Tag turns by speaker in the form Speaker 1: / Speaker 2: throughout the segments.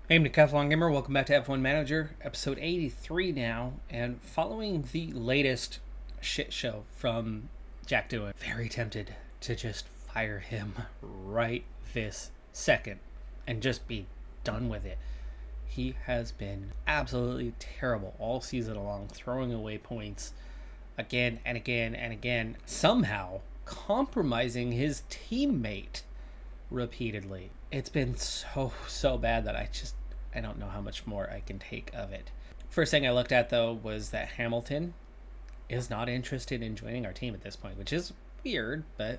Speaker 1: Hey, I'm Decathlon Gamer. Welcome back to F1 Manager, episode 83 now. And following the latest shit show from Jack Doohan, very tempted to just fire him right this second and just be done with it. He has been absolutely terrible all season long, throwing away points again and again and again, somehow compromising his teammate repeatedly. It's been so bad that I don't know how much more I can take of it. First thing I looked at though was that Hamilton is not interested in joining our team at this point, which is weird, but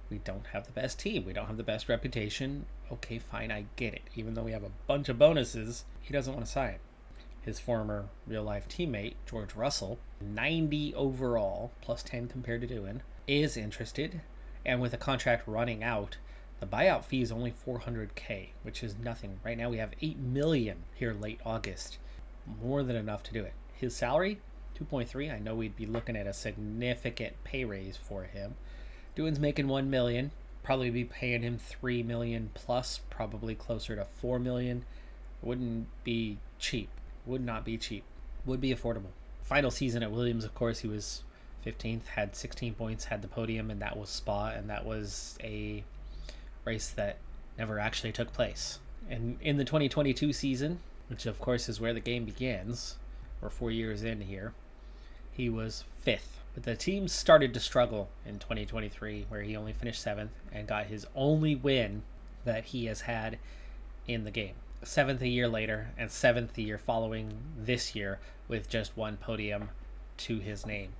Speaker 1: we don't have the best team. We don't have the best reputation. Okay, fine, I get it. Even though we have a bunch of bonuses, he doesn't want to sign. His former real life teammate, George Russell, 90 overall, plus 10 compared to Doohan, is interested. And with the contract running out, the buyout fee is only $400K, which is nothing. Right now we have $8 million here late August. More than enough to do it. His salary, 2.3. I know we'd be looking at a significant pay raise for him. Doohan's making $1 million. Probably be paying him $3 million plus, probably closer to $4 million. Wouldn't be cheap. Would not be cheap. Would be affordable. Final season at Williams, of course, he was 15th, had 16 points, had the podium, and that was Spa, and that was a race that never actually took place. And in the 2022 season, which of course is where the game begins, we're 4 years in here, he was 5th. But the team started to struggle in 2023, where he only finished 7th and got his only win that he has had in the game. 7th a year later, and 7th the year following this year, with just one podium to his name.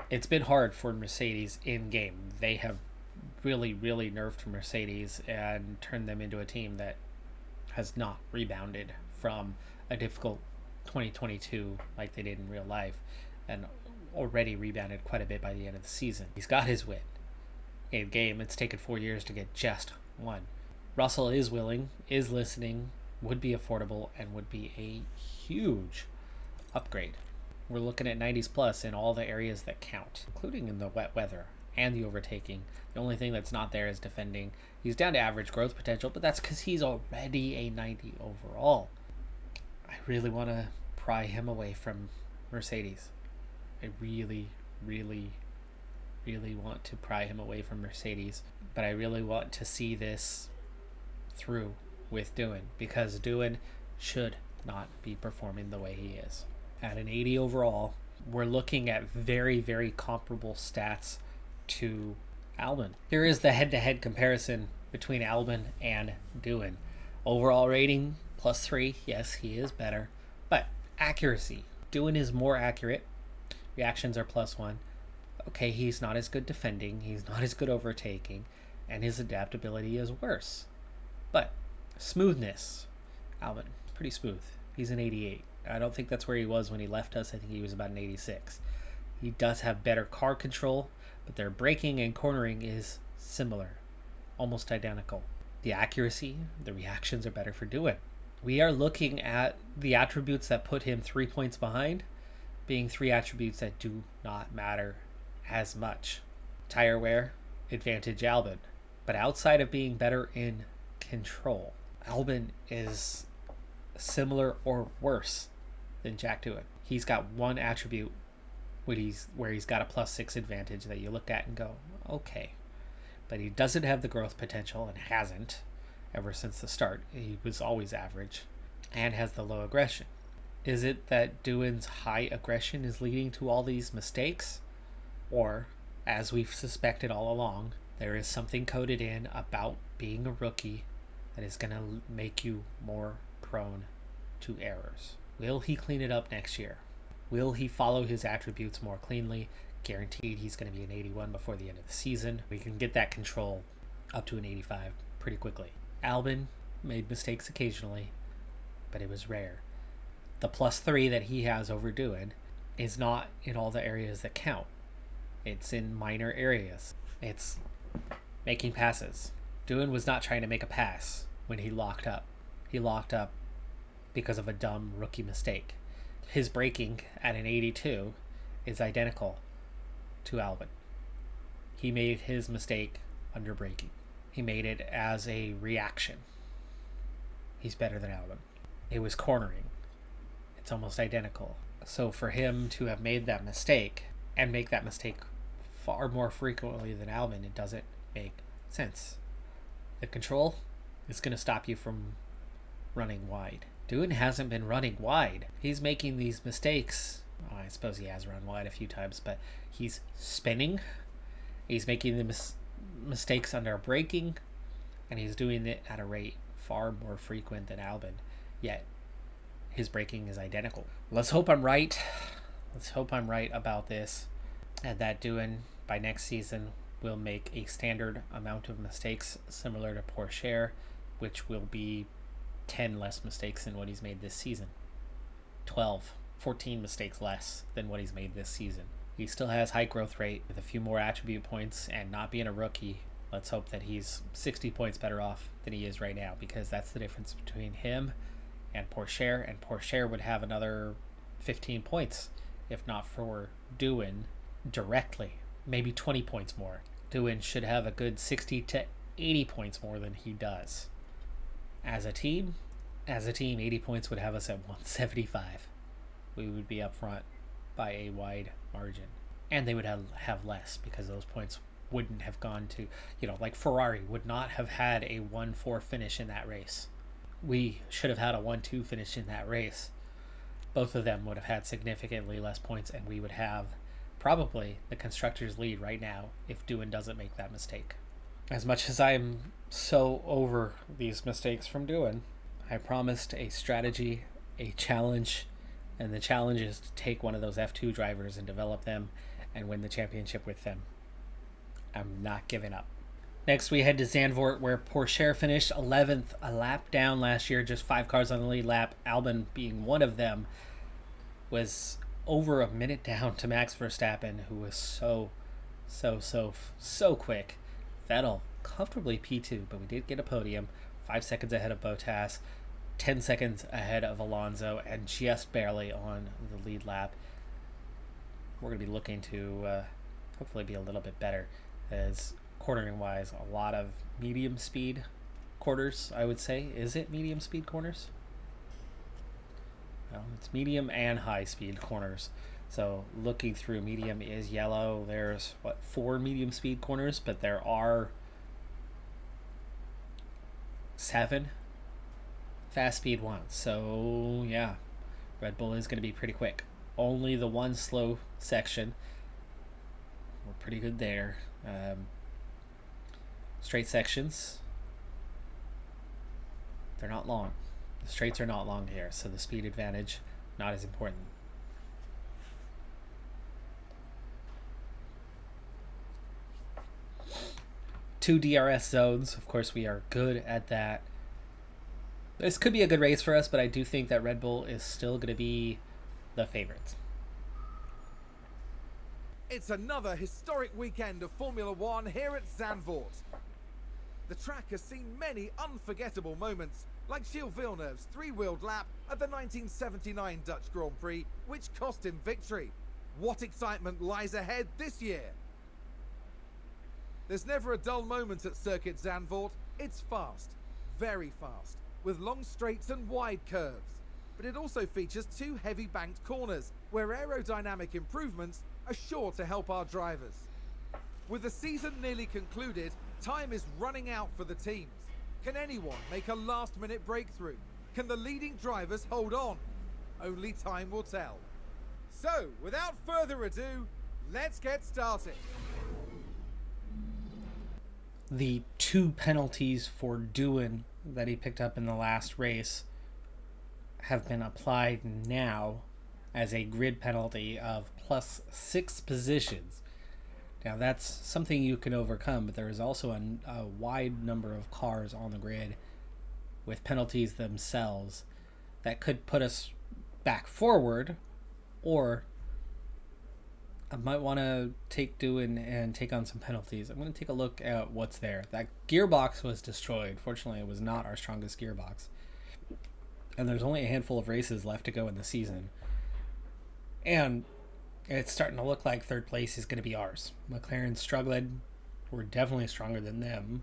Speaker 1: It's been hard for Mercedes in game. They have really nerfed Mercedes and turned them into a team that has not rebounded from a difficult 2022 like they did in real life, and already rebounded quite a bit by the end of the season. He's got his win in game. It's taken 4 years to get just one. Russell is willing, is listening, would be affordable, and would be a huge upgrade. We're looking at 90s plus in all the areas that count, including in the wet weather and the overtaking. The only thing that's not there is defending. He's down to average growth potential, but that's because he's already a 90 overall. I really want to pry him away from Mercedes. I really want to pry him away from Mercedes, but I really want to see this through with Doohan, because Doohan should not be performing the way he is. At an 80 overall, we're looking at very comparable stats to Albon. Here is the head-to-head comparison between Albon and Doohan. Overall rating, +3. Yes, he is better. But accuracy. Doohan is more accurate. Reactions are +1. Okay, he's not as good defending. He's not as good overtaking. And his adaptability is worse. But smoothness. Albon, pretty smooth. He's an 88. I don't think that's where he was when he left us. I think he was about an 86. He does have better car control, but their braking and cornering is similar, almost identical. The accuracy, the reactions are better for Doohan. We are looking at the attributes that put him 3 points behind being 3 attributes that do not matter as much. Tire wear, advantage Albon. But outside of being better in control, Albon is similar or worse than Jack Doohan. He's got one attribute where he's got a +6 advantage that you look at and go, okay. But he doesn't have the growth potential, and hasn't ever since the start. He was always average, and has the low aggression. Is it that Doohan's high aggression is leading to all these mistakes? Or, as we've suspected all along, there is something coded in about being a rookie that is going to make you more prone to errors. Will he clean it up next year? Will he follow his attributes more cleanly? Guaranteed he's going to be an 81 before the end of the season. We can get that control up to an 85 pretty quickly. Albon made mistakes occasionally, but it was rare. The +3 that he has over Doohan is not in all the areas that count. It's in minor areas. It's making passes. Doohan was not trying to make a pass when he locked up. He locked up because of a dumb rookie mistake. His braking at an 82 is identical to Albon. He made his mistake under braking. He made it as a reaction. he's better than Albon. It was cornering. It's almost identical. So for him to have made that mistake and make that mistake far more frequently than Albon, it doesn't make sense. The control is going to stop you from running wide. Doohan hasn't been running wide. He's making these mistakes. I suppose he has run wide a few times, but he's spinning. He's making the mistakes under braking, and he's doing it at a rate far more frequent than Albon. Yet his braking is identical. Let's hope I'm right. Let's hope I'm right about this, and that Doohan by next season will make a standard amount of mistakes similar to Pourchaire, which will be 10 less mistakes than what he's made this season. 14 mistakes less than what he's made this season. He still has high growth rate with a few more attribute points, and not being a rookie, let's hope that he's 60 points better off than he is right now, because that's the difference between him and Pourchaire, and Pourchaire would have another 15 points if not for Doohan directly. Maybe 20 points more. Doohan should have a good 60 to 80 points more than he does. As a team, 80 points would have us at 175. We would be up front by a wide margin. And they would have less, because those points wouldn't have gone to, like Ferrari would not have had a 1-4 finish in that race. We should have had a 1-2 finish in that race. Both of them would have had significantly less points, and we would have probably the constructors lead right now if Doohan doesn't make that mistake. As much as I'm so over these mistakes from Doohan, I promised a strategy, a challenge, and the challenge is to take one of those F2 drivers and develop them and win the championship with them. I'm not giving up. Next, we head to Zandvoort, where Pourchaire finished 11th, a lap down last year, just 5 cars on the lead lap, Albon being one of them, was over a minute down to Max Verstappen, who was so quick. Vettel comfortably P2, but we did get a podium, 5 seconds ahead of Bottas, 10 seconds ahead of Alonso, and just barely on the lead lap. We're going to be looking to hopefully be a little bit better, as cornering wise, a lot of medium speed corners, I would say. Is it medium speed corners? Well, it's medium and high speed corners. So looking through, medium is yellow. There's 4 medium speed corners, but there are 7 fast speed ones. So yeah, Red Bull is going to be pretty quick. Only the one slow section. We're pretty good there. Straight sections, they're not long. The straights are not long here, so the speed advantage not as important. Two DRS zones, of course we are good at that. This could be a good race for us, but I do think that Red Bull is still going to be the favorites.
Speaker 2: It's another historic weekend of Formula One here at Zandvoort. The track has seen many unforgettable moments, like Gilles Villeneuve's 3-wheeled lap at the 1979 Dutch Grand Prix, which cost him victory. What excitement lies ahead this year? There's never a dull moment at Circuit Zandvoort. It's fast, very fast, with long straights and wide curves. But it also features 2 heavy banked corners, where aerodynamic improvements are sure to help our drivers. With the season nearly concluded, time is running out for the teams. Can anyone make a last-minute breakthrough? Can the leading drivers hold on? Only time will tell. So, without further ado, let's get started.
Speaker 1: The 2 penalties for Doohan that he picked up in the last race have been applied now as a grid penalty of +6 positions. Now that's something you can overcome, but there is also a wide number of cars on the grid with penalties themselves that could put us back forward, or I might want to take Doohan and take on some penalties. I'm going to take a look at what's there. That gearbox was destroyed. Fortunately, it was not our strongest gearbox. And there's only a handful of races left to go in the season. And it's starting to look like third place is going to be ours. McLaren's struggling. We're definitely stronger than them.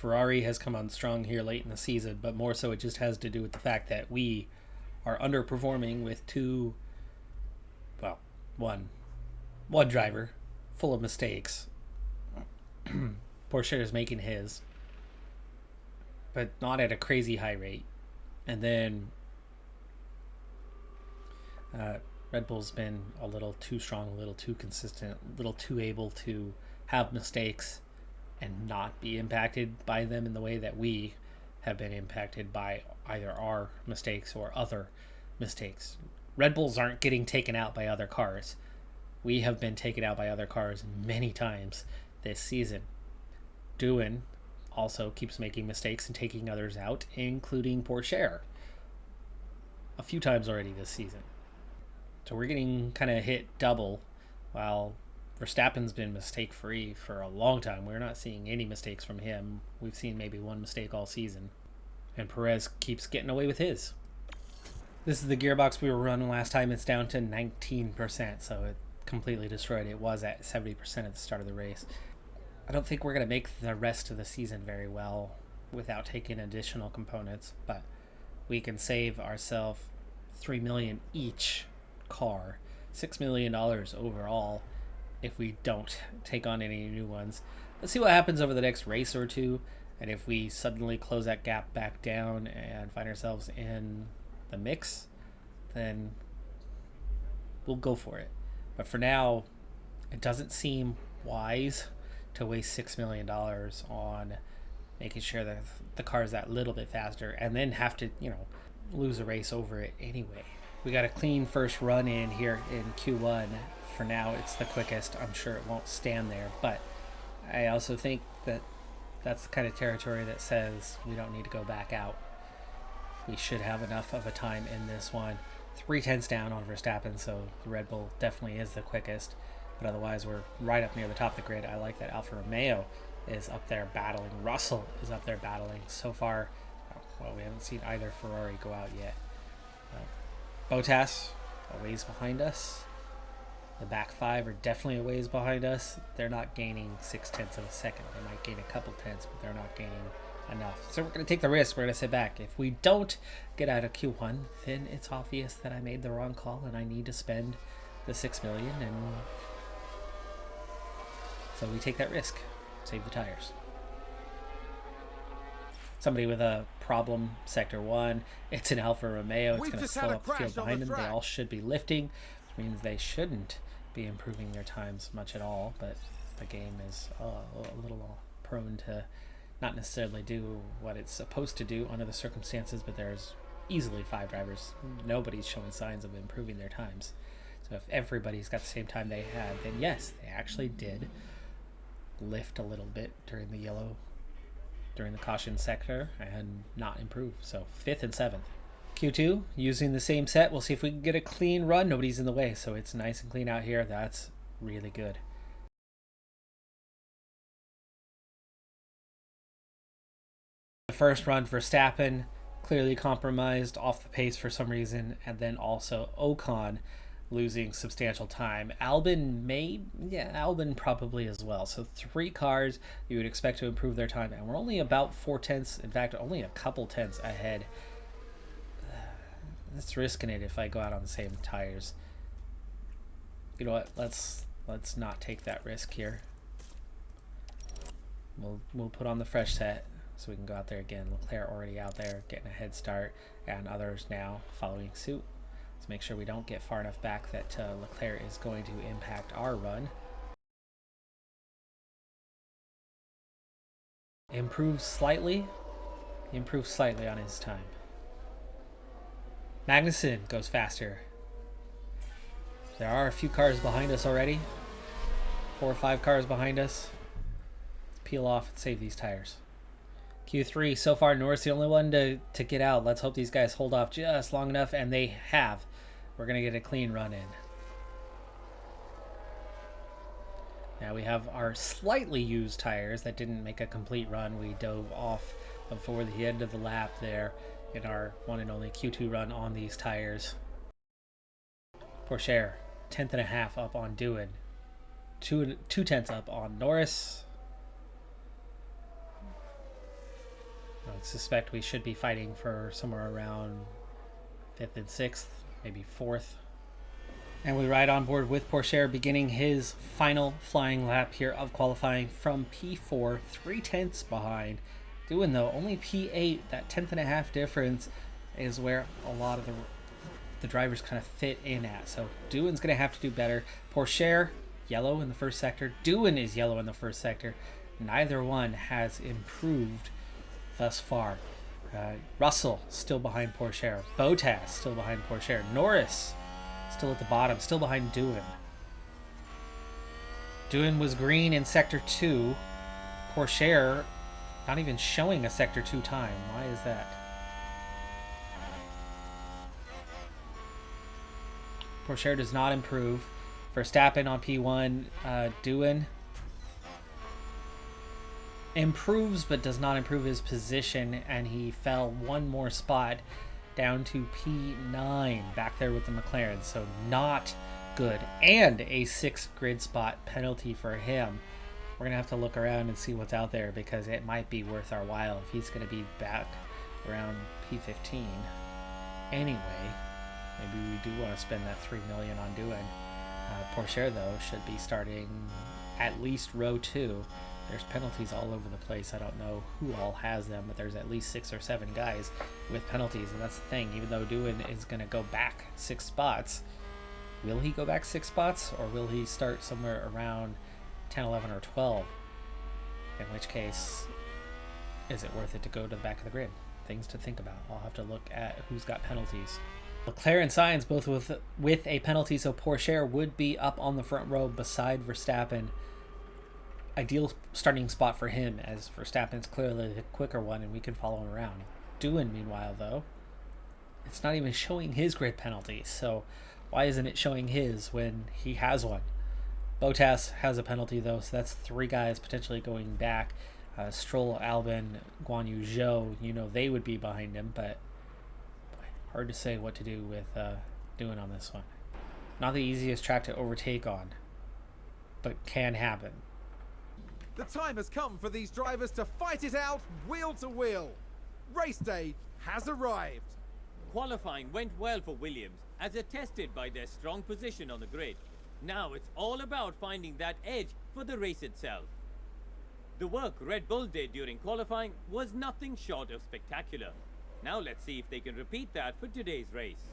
Speaker 1: Ferrari has come on strong here late in the season, but more so it just has to do with the fact that we are underperforming with one driver full of mistakes. Porsche is making his, but not at a crazy high rate. And then Red Bull's been a little too strong, a little too consistent, a little too able to have mistakes and not be impacted by them in the way that we have been impacted by either our mistakes or other mistakes. Red Bulls aren't getting taken out by other cars. We have been taken out by other cars many times this season. Doohan also keeps making mistakes and taking others out, including Porsche, a few times already this season. So we're getting kind of hit double, while Verstappen's been mistake-free for a long time. We're not seeing any mistakes from him. We've seen maybe one mistake all season. And Perez keeps getting away with his. This is the gearbox we were running last time. It's down to 19%, so it completely destroyed. It was at 70% at the start of the race. I don't think we're going to make the rest of the season very well without taking additional components, but we can save ourselves $3 million each car, $6 million overall if we don't take on any new ones. Let's see what happens over the next race or two, and if we suddenly close that gap back down and find ourselves in the mix, then we'll go for it. But for now, it doesn't seem wise to waste $6 million on making sure that the car is that little bit faster and then have to, lose a race over it anyway. We got a clean first run in here in Q1. For now, it's the quickest. I'm sure it won't stand there, but I also think that that's the kind of territory that says we don't need to go back out. We should have enough of a time in this one. 3/10 down on Verstappen, so the Red Bull definitely is the quickest, but otherwise we're right up near the top of the grid. I like that Alfa Romeo is up there battling. Russell is up there battling. So far, well, we haven't seen either Ferrari go out yet. Bottas a ways behind us. The back five are definitely a ways behind us. They're not gaining 0.6 of a second. They might gain a couple tenths, but they're not gaining enough. So we're going to take the risk. We're going to sit back. If we don't get out of Q1, then it's obvious that I made the wrong call and I need to spend the $6 million, and so we take that risk. Save the tires. Somebody with a problem, sector 1. It's an Alfa Romeo. It's going to slow up the field behind them. They all should be lifting, which means they shouldn't be improving their times much at all, but the game is a little prone to not necessarily do what it's supposed to do under the circumstances, but there's easily 5 drivers. Nobody's showing signs of improving their times. So if everybody's got the same time they had, then yes, they actually did lift a little bit during the caution sector and not improve. So 5th and 7th. Q2, using the same set. We'll see if we can get a clean run. Nobody's in the way, so it's nice and clean out here. That's really good. The first run for Verstappen, clearly compromised, off the pace for some reason, and then also Ocon losing substantial time. Albon probably as well. So 3 cars you would expect to improve their time, and we're only about 4/10, in fact, only a couple tenths ahead. That's risking it if I go out on the same tires. You know what? Let's not take that risk here. We'll put on the fresh set so we can go out there again. Leclerc already out there getting a head start, and others now following suit. Let's make sure we don't get far enough back that Leclerc is going to impact our run. Improves slightly on his time. Magnussen goes faster. There are a few cars behind us already. 4 or 5 cars behind us. Let's peel off and save these tires. Q3, so far Norris the only one to get out. Let's hope these guys hold off just long enough, and they have. We're going to get a clean run in. Now we have our slightly used tires that didn't make a complete run. We dove off before the end of the lap there in our one and only Q2 run on these tires. Porsche, 10th and a half up on Doohan. 2 tenths up on Norris. would suspect we should be fighting for somewhere around 5th and 6th, maybe 4th. And we ride on board with Pourchaire, beginning his final flying lap here of qualifying from P4, 3/10 behind. Doing though only P8, that 10th.5 difference is where a lot of the drivers kind of fit in at. So Doohan's going to have to do better. Pourchaire, yellow in the first sector. Doohan is yellow in the first sector. Neither one has improved thus far. Russell still behind Pourchaire. Bottas still behind Pourchaire. Norris still at the bottom, still behind Doohan. Doohan was green in sector 2. Pourchaire not even showing a sector 2 time. Why is that? Pourchaire does not improve. Verstappen on P1. Doohan improves but does not improve his position, and he fell one more spot down to P9, back there with the McLaren. So not good, and a 6th grid spot penalty for him. We're gonna have to look around and see what's out there, because it might be worth our while if he's gonna be back around P15 anyway. Maybe we do want to spend that $3 million on Doohan. Pourchaire though should be starting at least row 2. There's penalties all over the place. I don't know who all has them, but there's at least 6 or 7 guys with penalties, and that's the thing. Even though Doohan is going to go back 6 spots, will he go back 6 spots, or will he start somewhere around 10, 11, or 12? In which case, is it worth it to go to the back of the grid? Things to think about. I'll have to look at who's got penalties. Leclerc and Sainz both with a penalty, so Pourchaire would be up on the front row beside Verstappen. Ideal starting spot for him, as Verstappen's clearly the quicker one and we can follow him around. Doohan, meanwhile, though, it's not even showing his grid penalty, so why isn't it showing his when he has one? Bottas has a penalty, though, so that's 3 guys potentially going back. Stroll, Albon, Guan Yu, Zhou, they would be behind him, but boy, hard to say what to do with Doohan on this one. Not the easiest track to overtake on, but can happen.
Speaker 2: The time has come for these drivers to fight it out wheel to wheel. Race day has arrived.
Speaker 3: Qualifying went well for Williams, as attested by their strong position on the grid. Now it's all about finding that edge for the race itself. The work Red Bull did during qualifying was nothing short of spectacular. Now let's see if they can repeat that for today's race.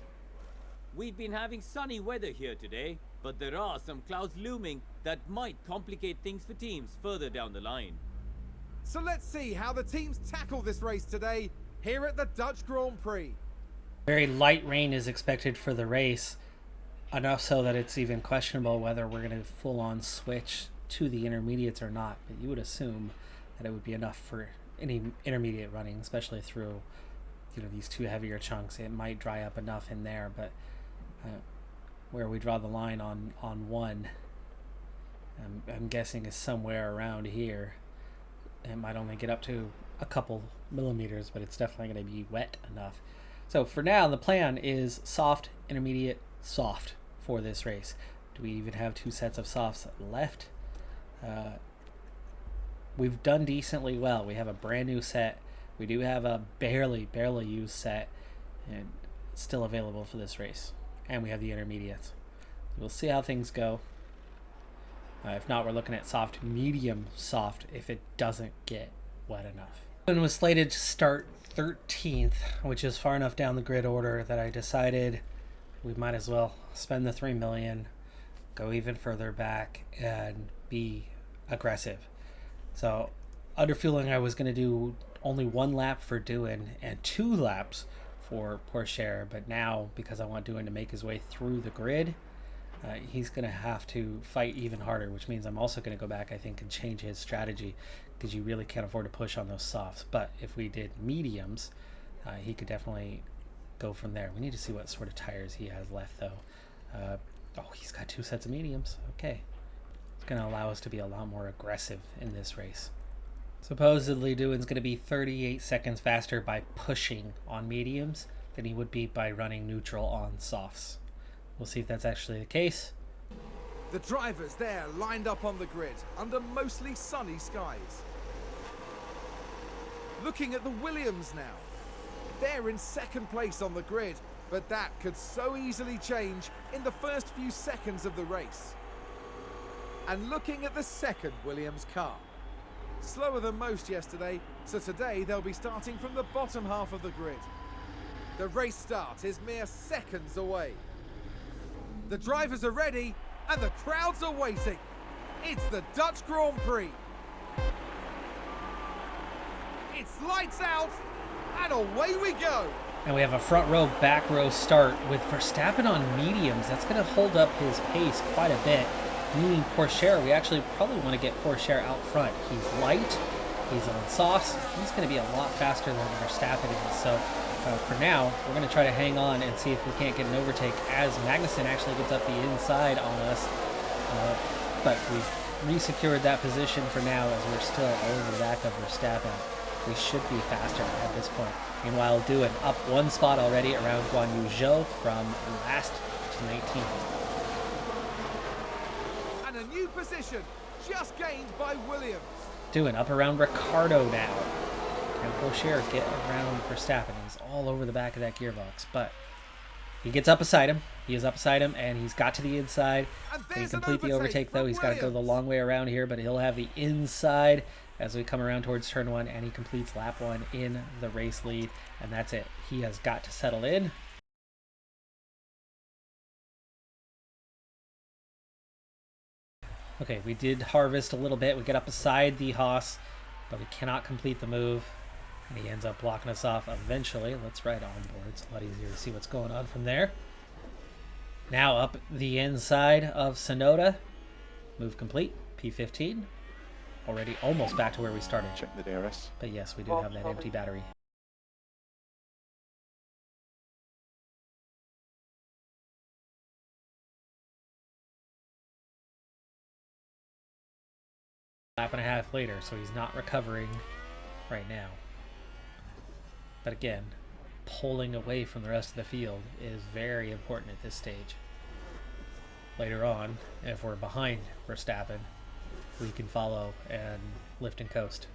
Speaker 3: We've been having sunny weather here today, but there are some clouds looming that might complicate things for teams further down the line.
Speaker 2: So let's see how the teams tackle this race today here at the Dutch Grand Prix.
Speaker 1: Very light rain is expected for the race, enough so that it's even questionable whether we're going to full-on switch to the intermediates or not. But you would assume that it would be enough for any intermediate running, especially through these 2 heavier chunks. It might dry up enough in there, but where we draw the line on 1, I'm guessing is somewhere around here. It might only get up to a couple millimeters, but it's definitely going to be wet enough. So for now, the plan is soft, intermediate, soft for this race. Do we even have 2 sets of softs left? We've done decently well. We have a brand new set. We do have a barely used set, and it's still available for this race. And we have the intermediates. We'll see how things go. If not, we're looking at soft, medium soft if it doesn't get wet enough. And was slated to start 13th, which is far enough down the grid order that I decided we might as well spend the $3 million, go even further back, and be aggressive. So, underfueling, I was going to do only 1 lap for Doohan and 2 laps for Pourchaire, but now because I want Doohan to make his way through the grid, he's going to have to fight even harder, which means I'm also going to go back, I think, and change his strategy, because you really can't afford to push on those softs. But if we did mediums, he could definitely go from there. We need to see what sort of tires he has left, though. He's got 2 sets of mediums. Okay. It's going to allow us to be a lot more aggressive in this race. Supposedly, Doohan's going to be 38 seconds faster by pushing on mediums than he would be by running neutral on softs. We'll see if that's actually the case.
Speaker 2: The drivers there lined up on the grid under mostly sunny skies. Looking at the Williams now. They're in second place on the grid, but that could so easily change in the first few seconds of the race. And looking at the second Williams car. Slower than most yesterday, so today they'll be starting from the bottom half of the grid. The race start is mere seconds away. The drivers are ready and the crowds are waiting. It's the Dutch Grand Prix. It's lights out and away we go.
Speaker 1: And we have a front row, back row start with Verstappen on mediums. That's going to hold up his pace quite a bit. Meaning Pourchaire, we actually probably want to get Pourchaire out front. He's light, he's on sauce, he's going to be a lot faster than Verstappen is. So for now, we're going to try to hang on and see if we can't get an overtake as Magnussen actually gets up the inside on us. But we've re-secured that position for now as we're still over the back of Verstappen. We should be faster at this point. Meanwhile, doing up one spot already around Guan Yu Zhou from last to 19th.
Speaker 2: And a new position just gained by Williams.
Speaker 1: Doing up around Ricardo now. Can Pourchaire get around Verstappen? He's all over the back of that gearbox, but he gets up beside him. He is up beside him, and he's got to the inside. Can he complete the overtake, though? He's got to go the long way around here, but he'll have the inside as we come around towards turn one, and he completes lap one in the race lead, and that's it. He has got to settle in. Okay, we did harvest a little bit. We get up beside the Haas, but we cannot complete the move, and he ends up blocking us off eventually. Let's ride on board. It's a lot easier to see what's going on from there. Now up the inside of Sonoda. Move complete. P15. Already almost back to where we started.
Speaker 4: Check the DRS.
Speaker 1: But yes, we do have that empty battery. Lap and a half later, so he's not recovering right now. But again, pulling away from the rest of the field is very important at this stage. Later on, if we're behind Verstappen, we can follow and lift and coast.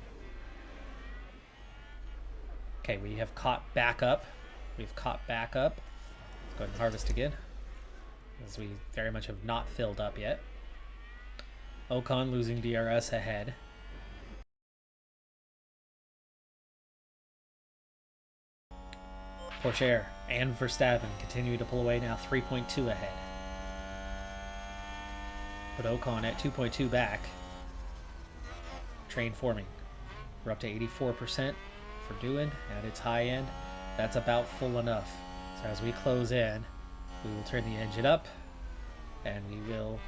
Speaker 1: Okay, we have caught back up. We've caught back up. Let's go ahead and harvest again, as we very much have not filled up yet. Ocon losing DRS ahead. Pourchaire and Verstappen continue to pull away now, 3.2 ahead. But Ocon at 2.2 back. Train forming. We're up to 84% for doing at its high end. That's about full enough. So as we close in, we will turn the engine up and we will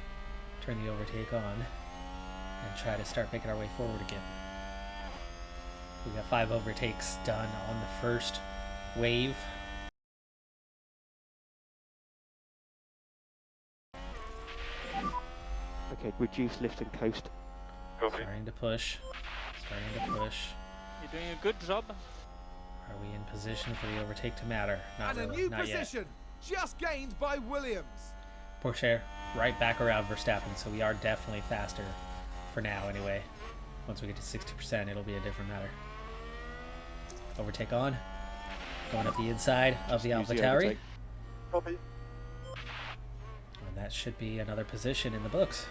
Speaker 1: turn the overtake on and try to start making our way forward again. We got 5 overtakes done on the first wave.
Speaker 4: Okay, reduce lift and coast.
Speaker 1: Starting to push. Starting to push.
Speaker 5: You're doing a good job.
Speaker 1: Are we in position for the overtake to matter? Not
Speaker 2: And
Speaker 1: really.
Speaker 2: a new
Speaker 1: Not
Speaker 2: position just gained by Williams.
Speaker 1: yet. Pourchaire right back around Verstappen, so we are definitely faster for now anyway. Once we get to 60%, it'll be a different matter. Overtake on. Going up the inside of the
Speaker 4: Use the
Speaker 1: AlphaTauri.
Speaker 4: overtake. Copy.
Speaker 1: And that should be another position in the books.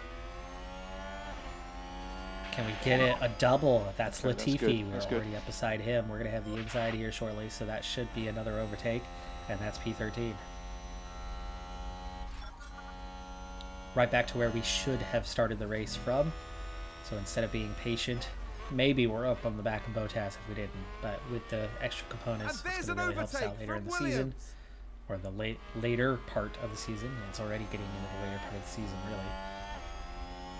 Speaker 1: Can we get it a double? That's
Speaker 4: Okay, that's
Speaker 1: Latifi.
Speaker 4: good,
Speaker 1: We're
Speaker 4: that's good.
Speaker 1: already up beside him. We're going to have the inside here shortly, so that should be another overtake, and that's P13. Right back to where we should have started the race from. So instead of being patient, maybe we're up on the back of Bottas if we didn't, but with the extra components,
Speaker 2: And
Speaker 1: it's
Speaker 2: there's
Speaker 1: going to
Speaker 2: an
Speaker 1: really help us
Speaker 2: overtake
Speaker 1: out later in
Speaker 2: from
Speaker 1: the season,
Speaker 2: Williams.
Speaker 1: or the later part of the season. It's already getting into the later part of the season, really.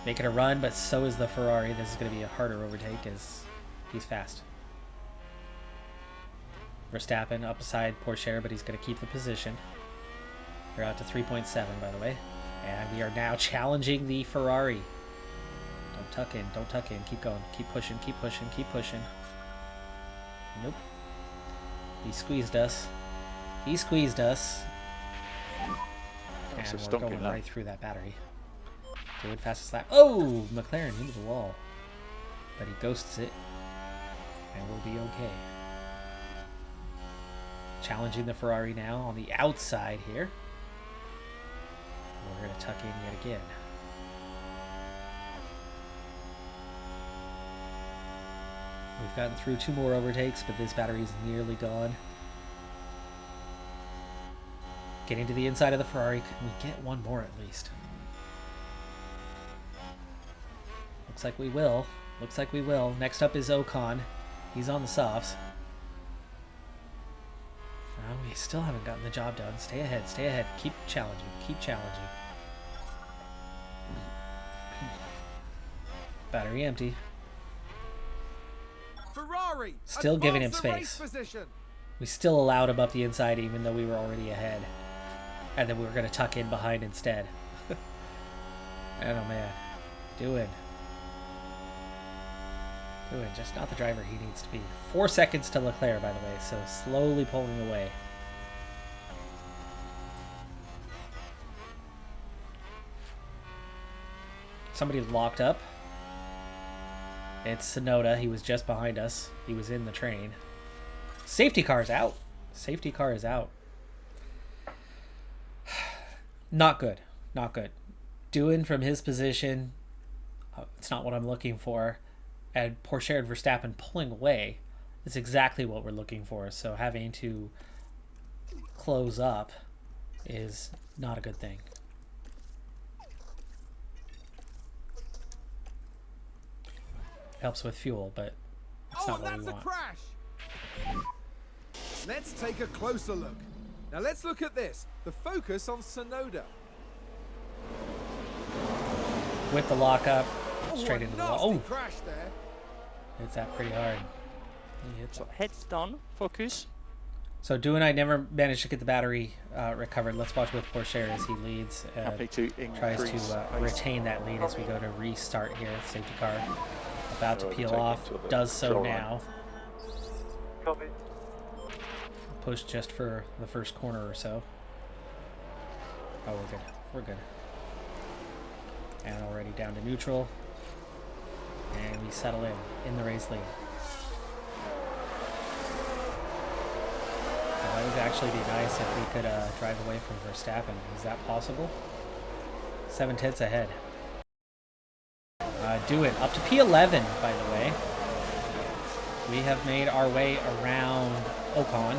Speaker 1: Making a run, but so is the Ferrari. This is going to be a harder overtake as he's fast. Verstappen up beside Pourchaire, but he's going to keep the position. We're out to 3.7, by the way. And we are now challenging the Ferrari. Don't tuck in, don't tuck in. Keep going, keep pushing, keep pushing, keep pushing. Nope. He squeezed us. He squeezed us.
Speaker 4: That's
Speaker 1: And
Speaker 4: a
Speaker 1: we're
Speaker 4: stonking
Speaker 1: going
Speaker 4: lap.
Speaker 1: right through that battery. Doing fastest lap. Oh! McLaren into the wall. But he ghosts it. and we'll be okay. Challenging the Ferrari now on the outside here. We're going to tuck in yet again. We've gotten through 2 more overtakes, but this battery's nearly gone. Getting to the inside of the Ferrari. Can we get one more at least? Looks like we will. Looks like we will. Next up is Ocon. He's on the softs. No, we still haven't gotten the job done. Stay ahead, stay ahead. Keep challenging, keep challenging. Battery empty.
Speaker 2: Ferrari
Speaker 1: Still giving him
Speaker 2: advance the race
Speaker 1: space.
Speaker 2: position.
Speaker 1: We still allowed him up the inside even though we were already ahead. And then we were going to tuck in behind instead. And oh man. Doing just not the driver he needs to be. 4 seconds to Leclerc, by the way, so slowly pulling away. Somebody locked up. It's Sonoda. He was just behind us. He was in the train. Safety car's out. Safety car is out. Not good. Not good. Doing from his position, it's not what I'm looking for. And Porsche and Verstappen pulling away is exactly what we're looking for. So having to close up is not a good thing. Helps with fuel, but it's not what we
Speaker 2: that's
Speaker 1: want.
Speaker 2: a crash. Let's take a closer look. Now let's look at this. The focus on Sonoda.
Speaker 1: With the lockup,
Speaker 2: Oh,
Speaker 1: straight
Speaker 2: a
Speaker 1: into the wall.
Speaker 2: nasty
Speaker 1: Oh,
Speaker 2: crash there.
Speaker 1: hits that pretty hard. He hits
Speaker 4: So heads down, focus.
Speaker 1: So Do and I never managed to get the battery recovered. Let's watch with Porsche as he leads
Speaker 4: Happy
Speaker 1: and
Speaker 4: to
Speaker 1: tries
Speaker 4: increase
Speaker 1: to
Speaker 4: pace.
Speaker 1: retain that lead as we go to restart here. Safety car about to
Speaker 5: Oh,
Speaker 1: peel
Speaker 5: take it
Speaker 1: off.
Speaker 5: to the
Speaker 1: Does so
Speaker 5: control line.
Speaker 1: now.
Speaker 5: Copy.
Speaker 1: Push just for the first corner or so. Oh, we're good. We're good. And already down to neutral. And we settle in the race lead. That would actually be nice if we could drive away from Verstappen. Is that possible? 7/10 ahead. Do it. Up to P11, by the way. We have made our way around Ocon.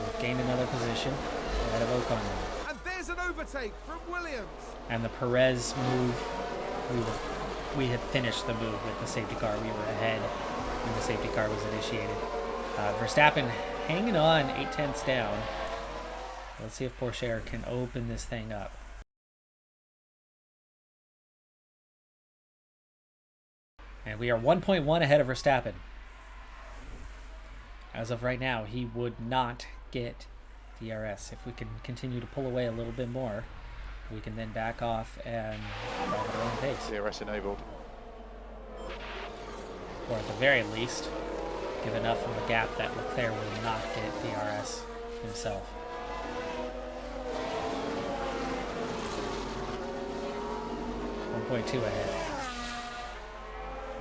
Speaker 1: We've gained another position ahead of Ocon now.
Speaker 2: And there's an overtake from Williams.
Speaker 1: And the Perez move, we had finished the move with the safety car. We were ahead when the safety car was initiated. Verstappen hanging on 8/10 down. Let's see if Porsche can open this thing up. And we are 1.1 ahead of Verstappen. As of right now, he would not get DRS. If we can continue to pull away a little bit more, we can then back off and drive at our own pace.
Speaker 5: DRS enabled.
Speaker 1: Or at the very least, give enough of a gap that Leclerc will not get DRS himself. .2 ahead.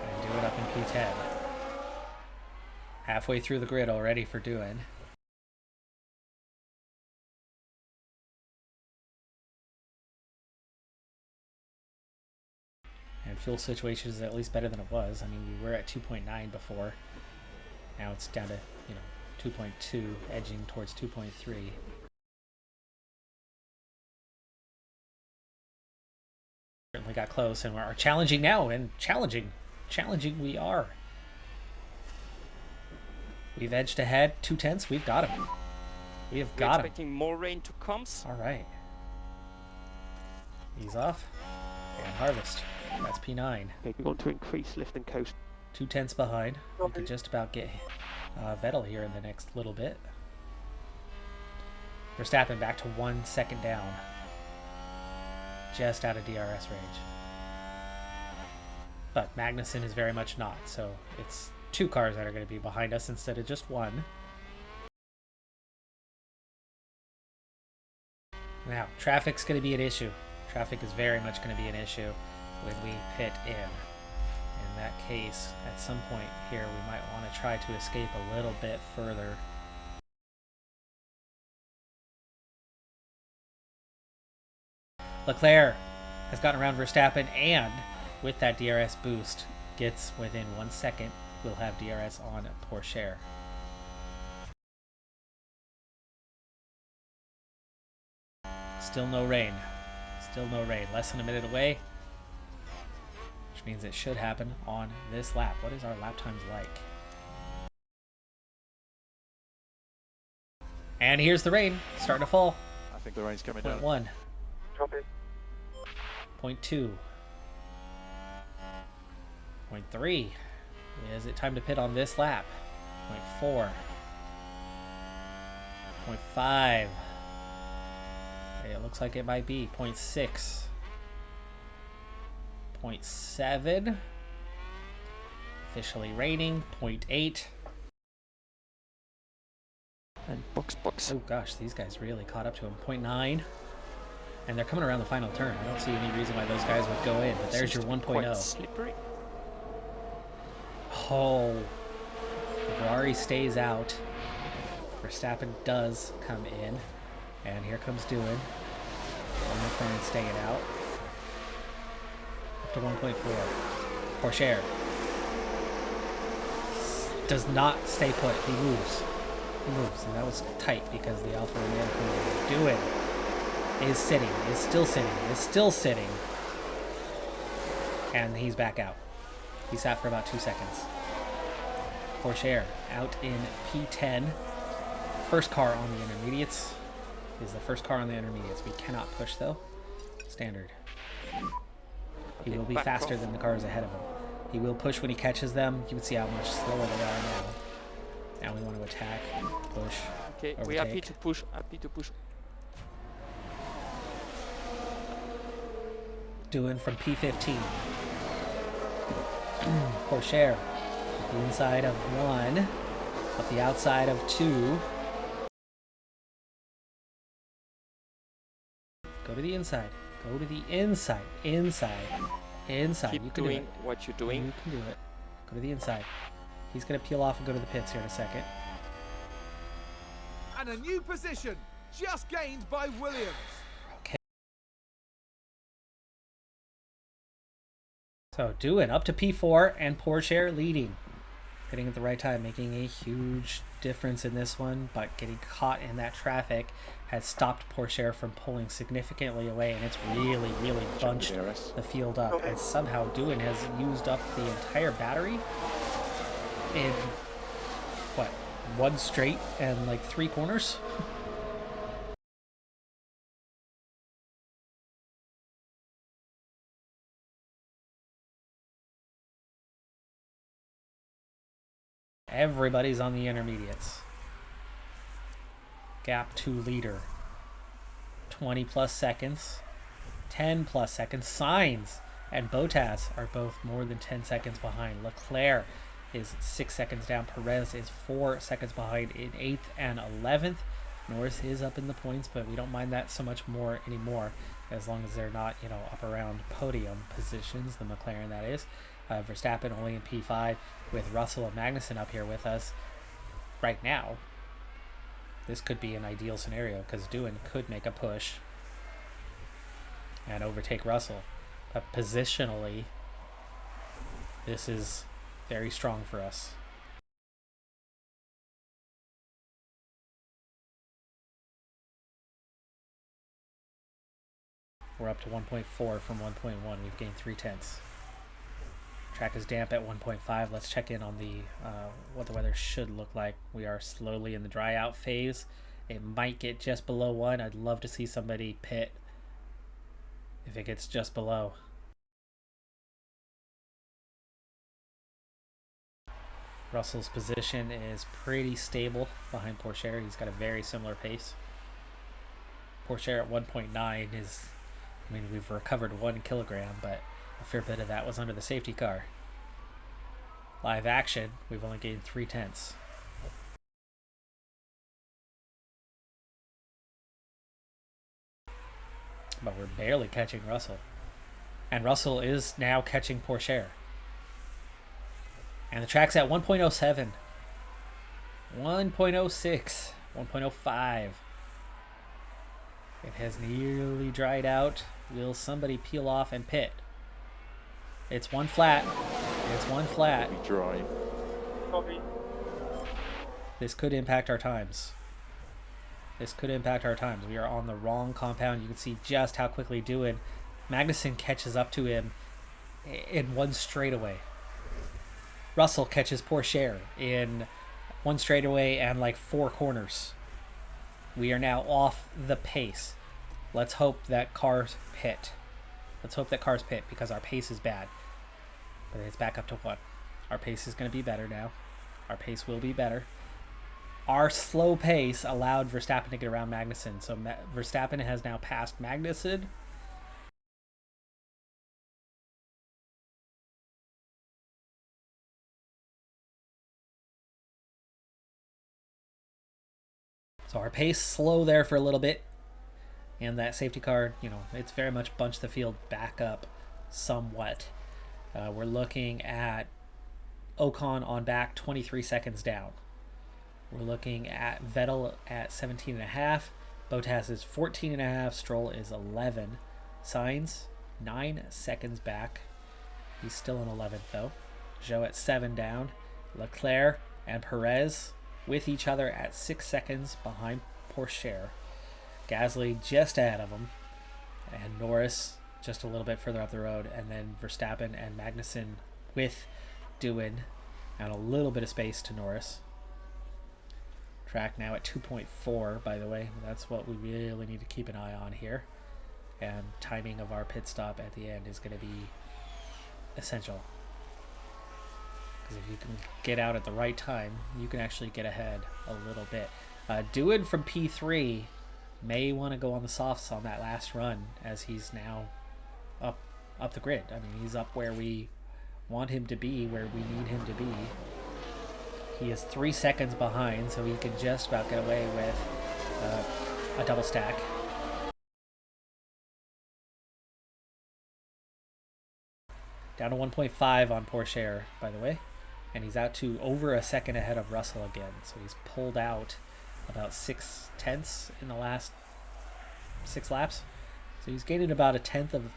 Speaker 1: And do it up in P10. Halfway through the grid already for doing. And fuel situation is at least better than it was. I mean, we were at 2.9 before. Now it's down to, 2.2, edging towards 2.3. Certainly got close, and we're challenging now, and challenging we are. We've edged ahead 2/10. We've got him. We have
Speaker 4: We're
Speaker 1: got him.
Speaker 4: expecting more rain to come.
Speaker 1: All right. Ease off and harvest. That's P9.
Speaker 4: Okay, we want to increase lift and coast.
Speaker 1: 2/10 behind. We could just about get Vettel here in the next little bit. Verstappen back to 1 second down. Just out of DRS range. But Magnussen is very much not, so it's 2 cars that are going to be behind us instead of just 1. Now, traffic's going to be an issue. Traffic is very much going to be an issue when we pit in. And that case, at some point here, we might want to try to escape a little bit further. Leclerc has gotten around Verstappen, and with that DRS boost, gets within 1 second. We'll have DRS on Porsche. Still no rain. Still no rain. Less than a minute away, which means it should happen on this lap. What is our lap times like? And here's the rain starting to fall.
Speaker 6: I think the rain's coming
Speaker 1: Point
Speaker 6: down.
Speaker 1: 1,
Speaker 5: Copy.
Speaker 1: point 2, point 3. Is it time to pit on this lap? Point 4, point 5. It looks like it might be point 6, point 7. Officially raining. Point 8.
Speaker 4: And box.
Speaker 1: Oh gosh, these guys really caught up to him. Point 9. And they're coming around the final turn. I don't see any reason why those guys would go in, but there's your
Speaker 4: Seems
Speaker 1: 1.0.
Speaker 4: quite slippery.
Speaker 1: Oh, the Ferrari stays out. Verstappen does come in. And here comes Doohan. McLaren staying out. Up to 1.4. Porsche does not stay put. He moves. He moves. And that was tight because the Alfa Romeo Doohan is sitting. Is still sitting. Is still sitting. And he's back out. He sat for about 2 seconds. Porsche out in P10. First car on the intermediates. Is the first car on the intermediates. We cannot push though. Standard. He will be faster than the cars ahead of him. He will push when he catches them. You can see how much slower they are now. Now we want to attack, push,
Speaker 4: Okay,
Speaker 1: overtake.
Speaker 4: we're happy to push.
Speaker 1: Doing from P15. Porsche. The inside of 1. Up the outside of 2. Go to the inside. Go to the inside. Inside.
Speaker 4: Keep
Speaker 1: You can do
Speaker 4: doing
Speaker 1: it.
Speaker 4: what you're doing.
Speaker 1: You can do it. Go to the inside. He's going to peel off and go to the pits here in a second.
Speaker 2: And a new position just gained by Williams.
Speaker 1: Okay. So Doohan up to P4 and Porsche leading. Hitting at the right time, making a huge difference in this one, but getting caught in that traffic has stopped Porsche from pulling significantly away, and it's really, really bunched the field up. And somehow Doohan has used up the entire battery in, what, 1 straight and like 3 corners? Everybody's on the intermediates. Gap 2 leader. 20 plus seconds. 10 plus seconds. Sainz and Bottas are both more than 10 seconds behind. Leclerc is 6 seconds down. Perez is 4 seconds behind in 8th and 11th. Norris is up in the points, but we don't mind that so much more anymore, as long as they're not, up around podium positions, the McLaren that is. Verstappen only in P5 with Russell and Magnussen up here with us right now. This could be an ideal scenario because Doohan could make a push and overtake Russell. But positionally, this is very strong for us. We're up to 1.4 from 1.1. We've gained 0.3. Track is damp at 1.5. Let's check in on the what the weather should look like. We are slowly in the dry out phase. It might get just below 1. I'd love to see somebody pit if it gets just below. Russell's position is pretty stable behind Porsche. He's got a very similar pace. Porsche at 1.9 is, we've recovered 1 kilogram, but a fair bit of that was under the safety car. Live action, we've only gained 0.3. But we're barely catching Russell. And Russell is now catching Porsche. And the track's at 1.07. 1.06. 1.05. It has nearly dried out. Will somebody peel off and pit? It's one flat. It's one flat.
Speaker 4: Be dry.
Speaker 5: Copy.
Speaker 1: This could impact our times. This could impact our times. We are on the wrong compound. You can see just how quickly Dewan Magnussen catches up to him in one straightaway. Russell catches Pourchaire in one straightaway and like 4 corners. We are now off the pace. Let's hope that cars pit. Let's hope that cars pit because our pace is bad. But it's back up to 1. Our pace is going to be better now. Our pace will be better. Our slow pace allowed Verstappen to get around Magnussen. So Verstappen has now passed Magnussen. So our pace slow there for a little bit. And that safety car, you know, it's very much bunched the field back up somewhat. We're looking at Ocon on back, 23 seconds down. We're looking at Vettel at 17.5. Bottas is 14.5. Stroll is 11. Sainz, 9 seconds back. He's still in 11th, though. Zhou at 7 down. Leclerc and Perez with each other at 6 seconds behind Pourchaire. Gasly just ahead of him. And Norris just a little bit further up the road. And then Verstappen and Magnussen with Dewan and a little bit of space to Norris. Track now at 2.4, by the way. That's what we really need to keep an eye on here. And timing of our pit stop at the end is going to be essential. Because if you can get out at the right time, you can actually get ahead a little bit. Dewan from P3 may want to go on the softs on that last run as he's now up the grid. I mean, he's up where we want him to be, where we need him to be. He is 3 seconds behind, so he can just about get away with a double stack. Down to 1.5 on Pourchaire, by the way. And he's out to over a second ahead of Russell again. So he's pulled out about 6/10 in the last 6 laps. So he's gaining about a tenth of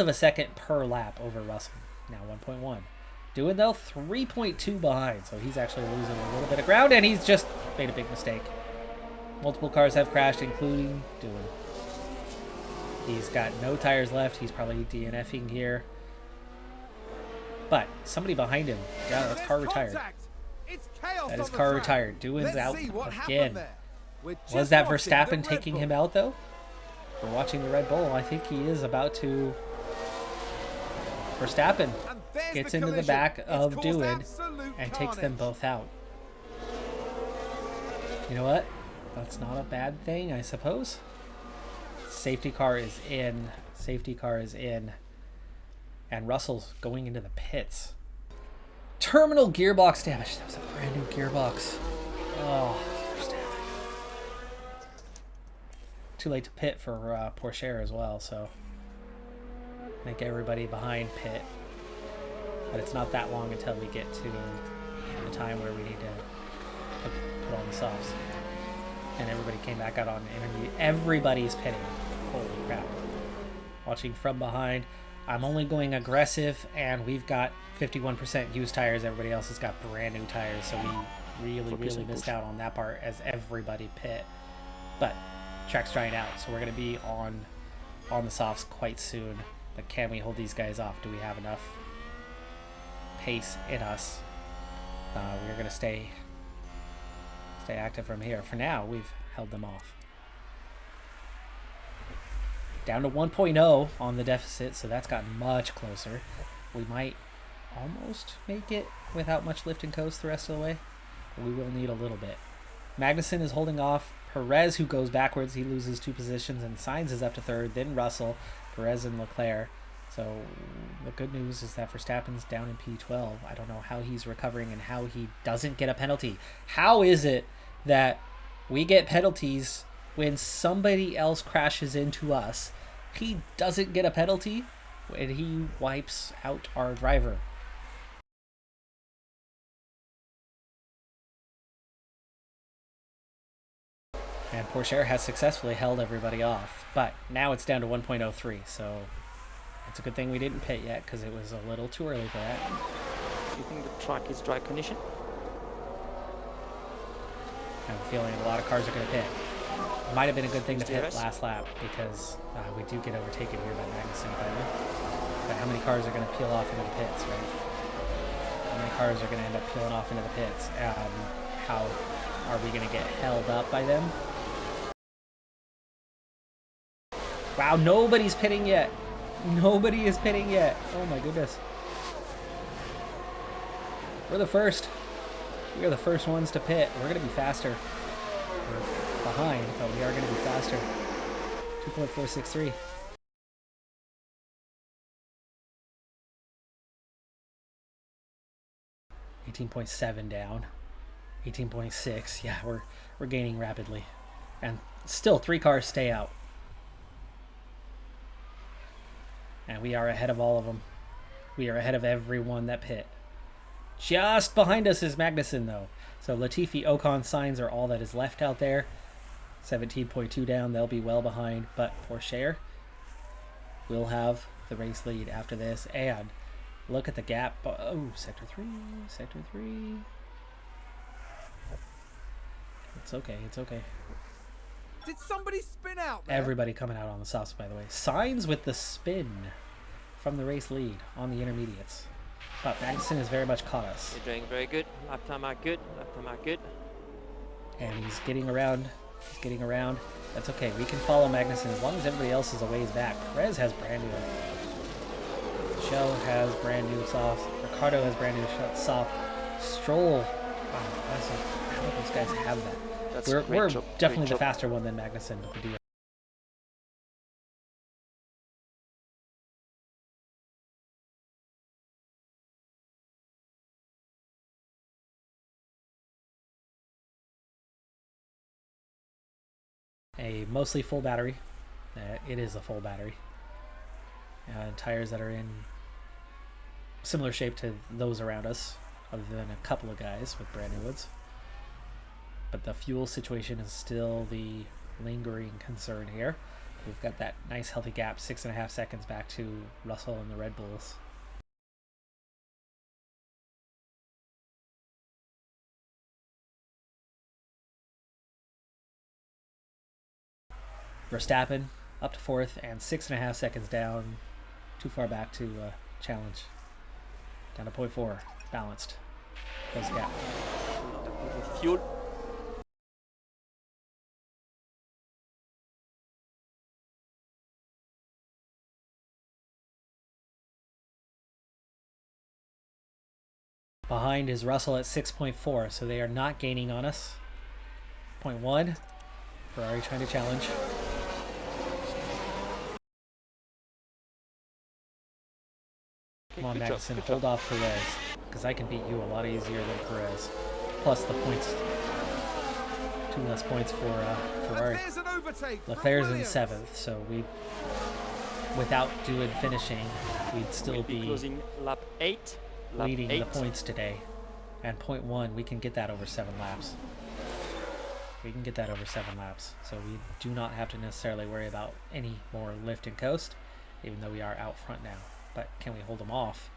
Speaker 1: a second per lap over Russell. Now 1.1. Dewan, though, 3.2 behind. So he's actually losing a little bit of ground, and he's just made a big mistake. Multiple cars have crashed, including Dewan. He's got no tires left. He's probably DNFing here. But somebody behind him. Yeah, that's car retired. That is car retired. Dewan's out again. Was that Verstappen taking him out, though? We're watching the Red Bull. I think he is about to. Verstappen gets into the back of Dewan and takes them both out. You know what? That's not a bad thing, I suppose. Safety car is in. Safety car is in. And Russell's going into the pits. Terminal gearbox damage. That was a brand new gearbox. Oh, too late to pit for Pourchaire as well, so I think everybody behind pit. But it's not that long until we get to the time where we need to put on the softs. And everybody came back out on intermediate. Everybody's pitting. Holy crap. Watching from behind. I'm only going aggressive, and we've got 51% used tires. Everybody else has got brand new tires, so we really missed out on that part as everybody pit. But track's drying out, so we're going to be on the softs quite soon. But can we hold these guys off? Do we have enough pace in us? We're going to stay active from here. For now, we've held them off. Down to 1.0 on the deficit, so that's gotten much closer. We might almost make it without much lift and coast the rest of the way. But we will need a little bit. Magnussen is holding off Perez, who goes backwards. He loses 2 positions, and Sainz is up to 3rd. Then Russell, Perez, and Leclerc. So the good news is that Verstappen's down in P12. I don't know how he's recovering and how he doesn't get a penalty. How is it that we get penalties when somebody else crashes into us? He doesn't get a penalty and he wipes out our driver. And Pourchaire has successfully held everybody off. But now it's down to 1.03, so it's a good thing we didn't pit yet because it was a little too early for that.
Speaker 4: Do you think the track is dry condition?
Speaker 1: I have a feeling a lot of cars are going to pit. Might have been a good thing to pit
Speaker 4: DRS?
Speaker 1: last lap because we do get overtaken here by Magnussen finally. But how many cars are going to peel off into the pits, right? How many cars are going to end up peeling off into the pits? How are we going to get held up by them? Wow, nobody's pitting yet. Nobody is pitting yet. Oh my goodness. We're the first. We are the first ones to pit. We're going to be faster. We're behind, but we are going to be faster. 2.463. $18.7 down. 18.6. Yeah, we're gaining rapidly. And still 3 cars stay out. And we are ahead of all of them. We are ahead of everyone that pit. Just behind us is Magnussen, though. So Latifi, Ocon, Sainz are all that is left out there. 17.2 down. They'll be well behind. But Pourchaire will have the race lead after this. And look at the gap. Oh, Sector 3. Sector 3. It's okay. It's okay.
Speaker 2: Did somebody spin out there?
Speaker 1: Everybody coming out on the softs, by the way. Sainz with the spin from the race lead on the intermediates. But Magnussen has very much caught us.
Speaker 4: You're doing very good. Lap time are good. Lap time are good.
Speaker 1: And he's getting around. He's getting around. That's okay. We can follow Magnussen as long as everybody else is a ways back. Perez has brand new. Shell has brand new soft. Ricardo has brand new soft. Stroll. Wow, how do those guys have that?
Speaker 4: That's
Speaker 1: We're
Speaker 4: a great job.
Speaker 1: definitely
Speaker 4: Great
Speaker 1: the
Speaker 4: job.
Speaker 1: faster one than Magnussen with the DRS. A mostly full battery. It is a full battery. Tires that are in similar shape to those around us, other than a couple of guys with brand new ones. But the fuel situation is still the lingering concern here. We've got that nice healthy gap, 6.5 seconds back to Russell and the Red Bulls. Verstappen up to 4th and 6.5 seconds down. Too far back to challenge. Down to 0.4. Balanced. Close gap.
Speaker 4: With fuel.
Speaker 1: Behind is Russell at 6.4, so they are not gaining on us. 0.1. Ferrari trying to challenge. Come on,
Speaker 4: Good job,
Speaker 1: Magnussen,
Speaker 4: good
Speaker 1: hold
Speaker 4: job.
Speaker 1: off Perez, because I can beat you a lot easier than Perez. Plus the points. 2 less points for Ferrari.
Speaker 2: And there's an overtake from
Speaker 1: Leclerc's in
Speaker 2: Williams.
Speaker 1: 7th, so we, without doing finishing, we'd still
Speaker 4: We'll be
Speaker 1: be
Speaker 4: closing lap 8. Lap
Speaker 1: leading
Speaker 4: 8.
Speaker 1: the points today. And 0.1, we can get that over 7 laps. We can get that over 7 laps. So we do not have to necessarily worry about any more lift and coast, even though we are out front now. But can we hold them off?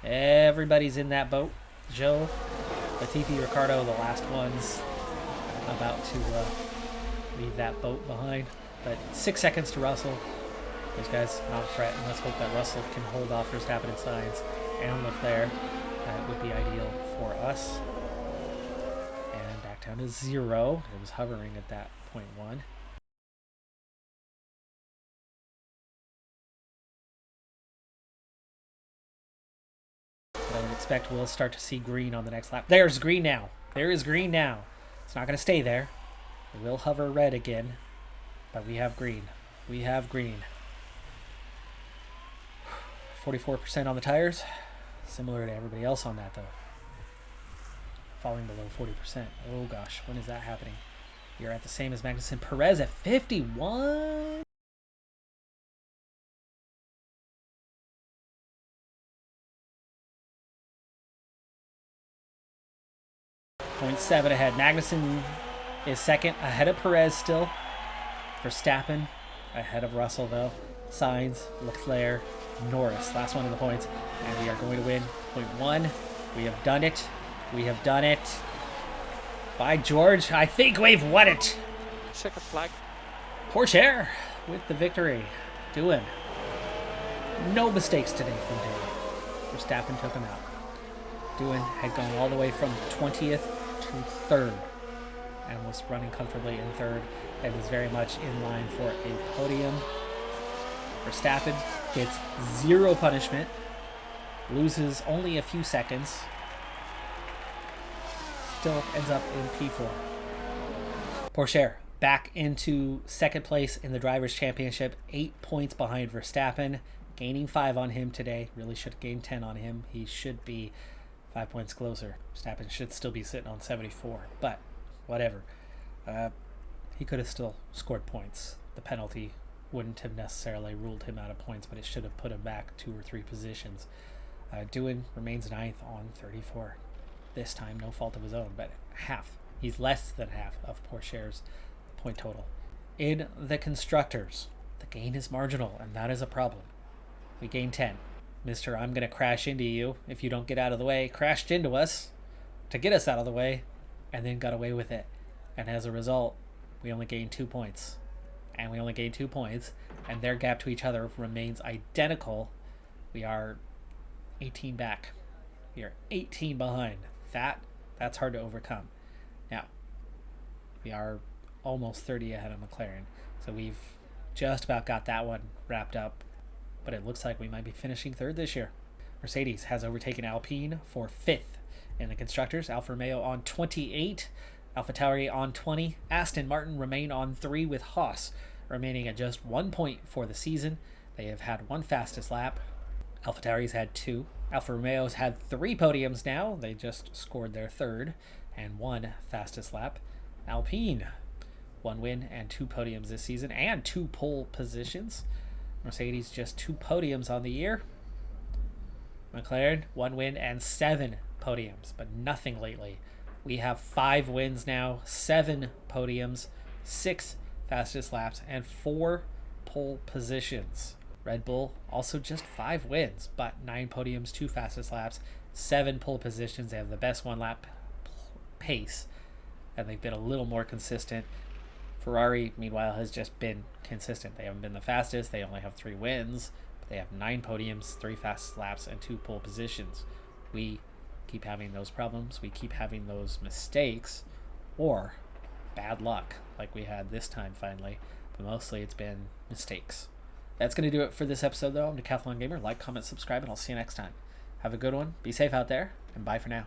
Speaker 1: Everybody's in that boat. Joe, Latifi, Ricardo, the last ones about to leave that boat behind. But 6 seconds to Russell. Those guys not a threat, and let's hope that Russell can hold off Verstappen and Sainz and Leclerc. That would be ideal for us. And back down to 0. It was hovering at that 0.1. I would expect we'll start to see green on the next lap. There's green now. There is green now. It's not going to stay there. It will hover red again. But we have green. We have green. 44% on the tires. Similar to everybody else on that, though. Falling below 40%. Oh, gosh. When is that happening? You're at the same as Magnussen. Perez at 51. 1.7 ahead. Magnussen is second, ahead of Perez still. Verstappen ahead of Russell, though. Sainz, Leclerc, Norris. Last one in the points. And we are going to win point 1. We have done it. We have done it. By George, I think we've won it.
Speaker 4: Checkered flag.
Speaker 1: Porsche with the victory. Doing no mistakes today from Dewey. Verstappen took him out. Dewey had gone all the way from 20th to 3rd and was running comfortably in 3rd and was very much in line for a podium. Verstappen gets 0 punishment, loses only a few seconds, still ends up in P4. Porsche back into 2nd place in the Drivers' Championship, 8 points behind Verstappen, gaining 5 on him today. Really should have gained 10 on him. He should be 5 points closer. Verstappen should still be sitting on 74, but whatever. He could have still scored points. The penalty wouldn't have necessarily ruled him out of points, but it should have put him back 2 or 3 positions. Dewey remains 9th on 34. This time, no fault of his own, but half. He's less than half of Porsche's point total. In the Constructors, the gain is marginal, and that is a problem. We gained 10. Mr. I'm going to crash into you if you don't get out of the way, crashed into us to get us out of the way, and then got away with it. And as a result, we only gained 2 points. And we only gained 2 points, and their gap to each other remains identical. We are 18 back. We are 18 behind. That's hard to overcome. Now, we are almost 30 ahead of McLaren, so we've just about got that one wrapped up, but it looks like we might be finishing 3rd this year. Mercedes has overtaken Alpine for 5th in the Constructors. Alfa Romeo on 28, AlphaTauri on 20, Aston Martin remain on 3 with Haas remaining at just 1 point for the season. They have had 1 fastest lap. AlphaTauri's had 2. Alfa Romeo's had 3 podiums now. They just scored their 3rd and 1 fastest lap. Alpine, 1 win and 2 podiums this season and 2 pole positions. Mercedes just 2 podiums on the year. McLaren, 1 win and 7 podiums, but nothing lately. We have 5 wins now, 7 podiums, 6 fastest laps, and 4 pole positions. Red Bull also just 5 wins, but 9 podiums, 2 fastest laps, 7 pole positions. They have the best 1 lap pace, and they've been a little more consistent. Ferrari, meanwhile, has just been consistent. They haven't been the fastest. They only have 3 wins, but they have 9 podiums, 3 fastest laps, and 2 pole positions. We keep having those problems. We keep having those mistakes or bad luck like we had this time finally, but mostly it's been mistakes. That's going to do it for this episode, though. I'm Decathlon Gamer. Like, comment, subscribe, and I'll see you next time. Have a good one. Be safe out there, and bye for now.